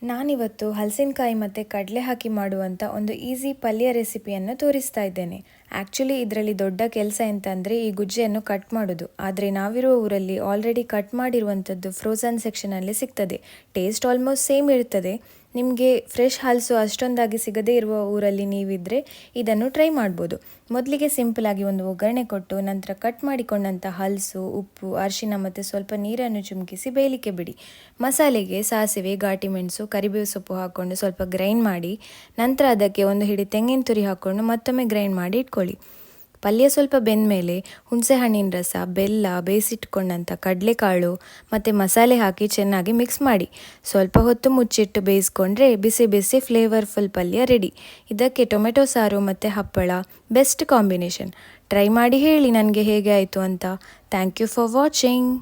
ನಾನಿವತ್ತು ಹಲಸಿನಕಾಯಿ ಮತ್ತು ಕಡಲೆ ಹಾಕಿ ಮಾಡುವಂಥ ಒಂದು ಈಸಿ ಪಲ್ಯ ರೆಸಿಪಿಯನ್ನು ತೋರಿಸ್ತಾ ಇದ್ದೇನೆ. ಆ್ಯಕ್ಚುಲಿ ಇದರಲ್ಲಿ ದೊಡ್ಡ ಕೆಲಸ ಎಂತಂದರೆ ಈ ಗುಜ್ಜೆಯನ್ನು ಕಟ್ ಮಾಡೋದು. ಆದರೆ ನಾವಿರುವ ಊರಲ್ಲಿ ಆಲ್ರೆಡಿ ಕಟ್ ಮಾಡಿರುವಂಥದ್ದು ಫ್ರೋಝನ್ ಸೆಕ್ಷನಲ್ಲಿ ಸಿಗ್ತದೆ. ಟೇಸ್ಟ್ ಆಲ್ಮೋಸ್ಟ್ ಸೇಮ್ ಇರ್ತದೆ. ನಿಮಗೆ ಫ್ರೆಶ್ ಹಲಸು ಅಷ್ಟೊಂದಾಗಿ ಸಿಗದೇ ಇರುವ ಊರಲ್ಲಿ ನೀವಿದ್ದರೆ ಇದನ್ನು ಟ್ರೈ ಮಾಡ್ಬೋದು. ಮೊದಲಿಗೆ ಸಿಂಪಲಾಗಿ ಒಂದು ಒಗ್ಗರಣೆ ಕೊಟ್ಟು ನಂತರ ಕಟ್ ಮಾಡಿಕೊಂಡಂಥ ಹಲಸು, ಉಪ್ಪು, ಅರಿಶಿನ ಮತ್ತು ಸ್ವಲ್ಪ ನೀರನ್ನು ಚಿಮುಕಿಸಿ ಬೇಯಲಿಕ್ಕೆ ಬಿಡಿ. ಮಸಾಲೆಗೆ ಸಾಸಿವೆ, ಘಾಟಿ ಮೆಣಸು, ಕರಿಬೇವು ಸೊಪ್ಪು ಹಾಕ್ಕೊಂಡು ಸ್ವಲ್ಪ ಗ್ರೈಂಡ್ ಮಾಡಿ ನಂತರ ಅದಕ್ಕೆ ಒಂದು ಹಿಡಿ ತೆಂಗಿನ ತುರಿ ಹಾಕ್ಕೊಂಡು ಮತ್ತೊಮ್ಮೆ ಗ್ರೈಂಡ್ ಮಾಡಿ ಇಟ್ಕೊಳ್ಳಿ. ಪಲ್ಯ ಸ್ವಲ್ಪ ಬೆಂದಮೇಲೆ ಹುಣಸೆ ಹಣ್ಣಿನ ರಸ, ಬೆಲ್ಲ, ಬೇಯಿಸಿಟ್ಕೊಂಡಂಥ ಕಡಲೆಕಾಳು ಮತ್ತು ಮಸಾಲೆ ಹಾಕಿ ಚೆನ್ನಾಗಿ ಮಿಕ್ಸ್ ಮಾಡಿ ಸ್ವಲ್ಪ ಹೊತ್ತು ಮುಚ್ಚಿಟ್ಟು ಬೇಯಿಸ್ಕೊಂಡ್ರೆ ಬಿಸಿ ಬಿಸಿ ಫ್ಲೇವರ್ಫುಲ್ ಪಲ್ಯ ರೆಡಿ. ಇದಕ್ಕೆ ಟೊಮೆಟೊ ಸಾರು ಮತ್ತು ಹಪ್ಪಳ ಬೆಸ್ಟ್ ಕಾಂಬಿನೇಷನ್. ಟ್ರೈ ಮಾಡಿ ಹೇಳಿ ನನಗೆ ಹೇಗೆ ಆಯಿತು ಅಂತ. Thank you for watching.